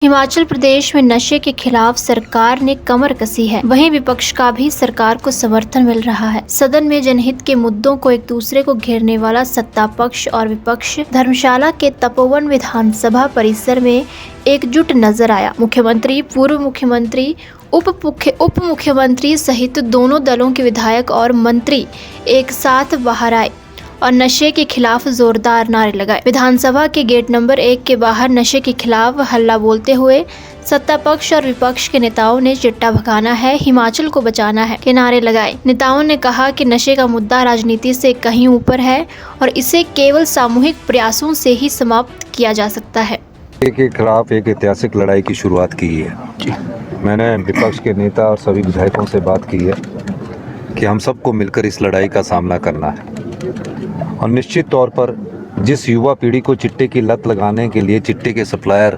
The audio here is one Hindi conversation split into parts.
हिमाचल प्रदेश में नशे के खिलाफ सरकार ने कमर कसी है। वहीं विपक्ष का भी सरकार को समर्थन मिल रहा है। सदन में जनहित के मुद्दों को एक दूसरे को घेरने वाला सत्ता पक्ष और विपक्ष धर्मशाला के तपोवन विधानसभा परिसर में एकजुट नजर आया। मुख्यमंत्री, पूर्व मुख्यमंत्री, उप मुख्यमंत्री सहित दोनों दलों के विधायक और मंत्री एक साथ बाहर आए और नशे के खिलाफ जोरदार नारे लगाए। विधानसभा के गेट नंबर 1 के बाहर नशे के खिलाफ हल्ला बोलते हुए सत्ता पक्ष और विपक्ष के नेताओं ने चिट्टा भगाना है, हिमाचल को बचाना है के नारे लगाए। नेताओं ने कहा कि नशे का मुद्दा राजनीति से कहीं ऊपर है और इसे केवल सामूहिक प्रयासों से ही समाप्त किया जा सकता है। नशे के खिलाफ एक ऐतिहासिक लड़ाई की शुरुआत की है। मैंने विपक्ष के नेता और सभी विधायकों से बात की है कि हम सबको मिलकर इस लड़ाई का सामना करना है और निश्चित तौर पर जिस युवा पीढ़ी को चिट्टे की लत लगाने के लिए चिट्टे के सप्लायर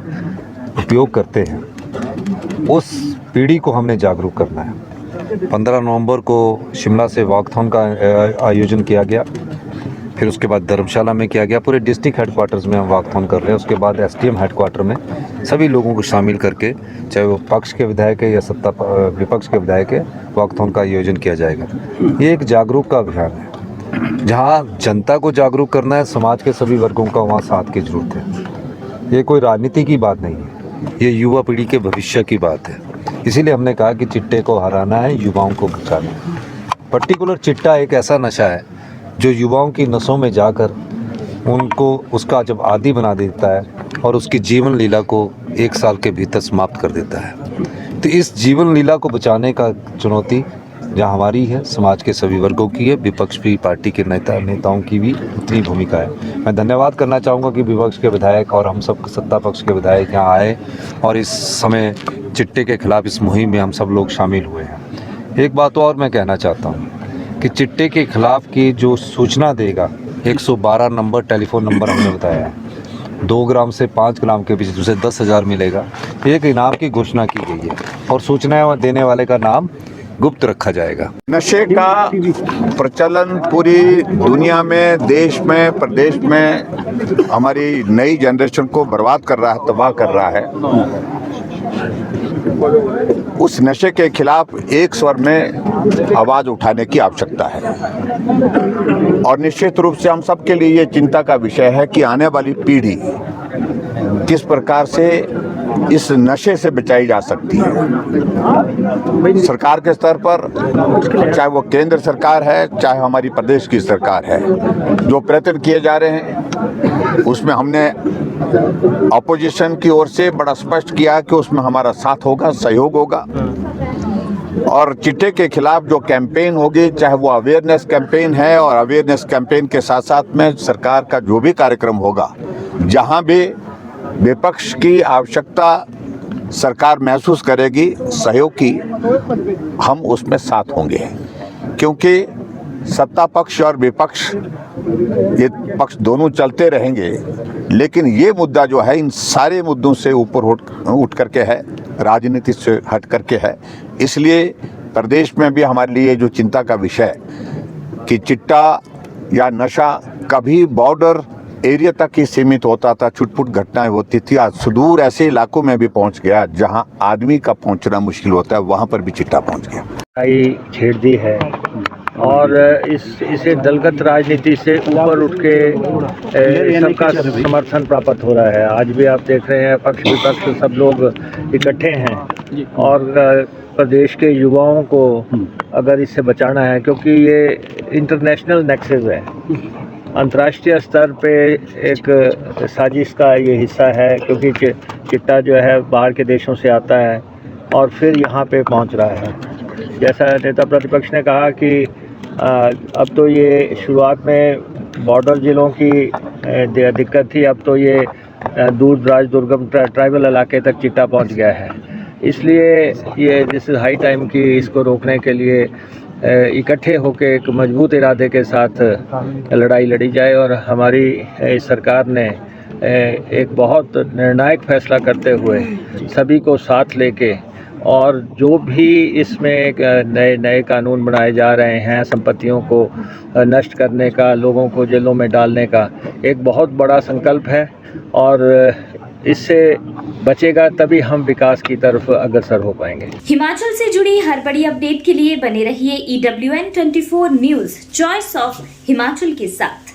उपयोग करते हैं, उस पीढ़ी को हमने जागरूक करना है। 15 नवंबर को शिमला से वॉकथॉन का आयोजन किया गया, फिर उसके बाद धर्मशाला में किया गया। पूरे डिस्ट्रिक्ट हेडक्वार्टर्स में हम वॉकथॉन कर रहे हैं। उसके बाद एसडीएम हेडक्वार्टर में सभी लोगों को शामिल करके, चाहे वो पक्ष के विधायक है या विपक्ष के विधायक है, वॉकथॉन का आयोजन किया जाएगा। ये एक जागरूक का अभियान है। जहाँ जनता को जागरूक करना है, समाज के सभी वर्गों का वहाँ साथ की जरूरत है। ये कोई राजनीति की बात नहीं है, ये युवा पीढ़ी के भविष्य की बात है। इसीलिए हमने कहा कि चिट्टे को हराना है, युवाओं को बचाना है। पर्टिकुलर चिट्टा एक ऐसा नशा है जो युवाओं की नसों में जाकर उनको उसका जब आदी बना देता है और उसकी जीवन लीला को 1 साल के भीतर समाप्त कर देता है। तो इस जीवन लीला को बचाने का चुनौती जहाँ हमारी है, समाज के सभी वर्गों की है, विपक्ष भी, पार्टी के नेताओं की भी उतनी भूमिका है। मैं धन्यवाद करना चाहूँगा कि विपक्ष के विधायक और हम सब सत्ता पक्ष के विधायक यहाँ आए और इस समय चिट्टे के खिलाफ इस मुहिम में हम सब लोग शामिल हुए हैं। एक बात और मैं कहना चाहता हूँ कि चिट्टे के खिलाफ की जो सूचना देगा, 112 नंबर टेलीफोन नंबर हमने बताया है। 2 ग्राम से 5 ग्राम के बीच उसे 10,000 मिलेगा। एक इनाम की घोषणा की गई है और सूचना देने वाले का नाम गुप्त रखा जाएगा। नशे का प्रचलन पूरी दुनिया में, देश में, प्रदेश में हमारी नई जनरेशन को बर्बाद कर रहा है, तबाह कर रहा है। उस नशे के खिलाफ एक स्वर में आवाज उठाने की आवश्यकता है और निश्चित रूप से हम सब के लिए ये चिंता का विषय है कि आने वाली पीढ़ी किस प्रकार से इस नशे से बचाई जा सकती है। सरकार के स्तर पर, चाहे वो केंद्र सरकार है, चाहे हमारी प्रदेश की सरकार है, जो प्रयत्न किए जा रहे हैं उसमें हमने अपोजिशन की ओर से बड़ा स्पष्ट किया कि उसमें हमारा साथ होगा, सहयोग होगा। और चिट्टे के खिलाफ जो कैंपेन होगी, चाहे वो अवेयरनेस कैंपेन है, और अवेयरनेस कैंपेन के साथ साथ में सरकार का जो भी कार्यक्रम होगा, जहां भी विपक्ष की आवश्यकता सरकार महसूस करेगी सहयोग की, हम उसमें साथ होंगे। क्योंकि सत्ता पक्ष और विपक्ष, ये पक्ष दोनों चलते रहेंगे, लेकिन ये मुद्दा जो है इन सारे मुद्दों से ऊपर उठ करके है, राजनीति से हट करके है। इसलिए प्रदेश में भी हमारे लिए जो चिंता का विषय कि चिट्टा या नशा कभी बॉर्डर एरिया तक ही सीमित होता था, छुटपुट घटनाएं होती थी, आज सुदूर ऐसे इलाकों में भी पहुंच गया जहां आदमी का पहुंचना मुश्किल होता है, वहां पर भी चिट्टा पहुंच गया। छेड़ दी है और इसे दलगत राजनीति से ऊपर उठ के सबका समर्थन प्राप्त हो रहा है। आज भी आप देख रहे हैं पक्ष विपक्ष सब लोग इकट्ठे हैं और प्रदेश के युवाओं को अगर इससे बचाना है, क्योंकि ये इंटरनेशनल नेक्सस है, अंतर्राष्ट्रीय स्तर पे एक साजिश का ये हिस्सा है, क्योंकि चिट्टा जो है बाहर के देशों से आता है और फिर यहाँ पे पहुँच रहा है। जैसा नेता प्रतिपक्ष ने कहा कि अब तो ये शुरुआत में बॉर्डर जिलों की दिक्कत थी, अब तो ये दूर दराज दुर्गम ट्राइबल इलाके तक चिट्टा पहुँच गया है। इसलिए ये दिस इज़ हाई टाइम कि इसको रोकने के लिए इकट्ठे होकर एक मजबूत इरादे के साथ लड़ाई लड़ी जाए। और हमारी सरकार ने एक बहुत निर्णायक फैसला करते हुए सभी को साथ लेके, और जो भी इसमें नए कानून बनाए जा रहे हैं संपत्तियों को नष्ट करने का, लोगों को जेलों में डालने का, एक बहुत बड़ा संकल्प है। और इससे बचेगा तभी हम विकास की तरफ अग्रसर हो पाएंगे। हिमाचल से जुड़ी हर बड़ी अपडेट के लिए बने रहिए EWN24 news choice of Himachal के साथ।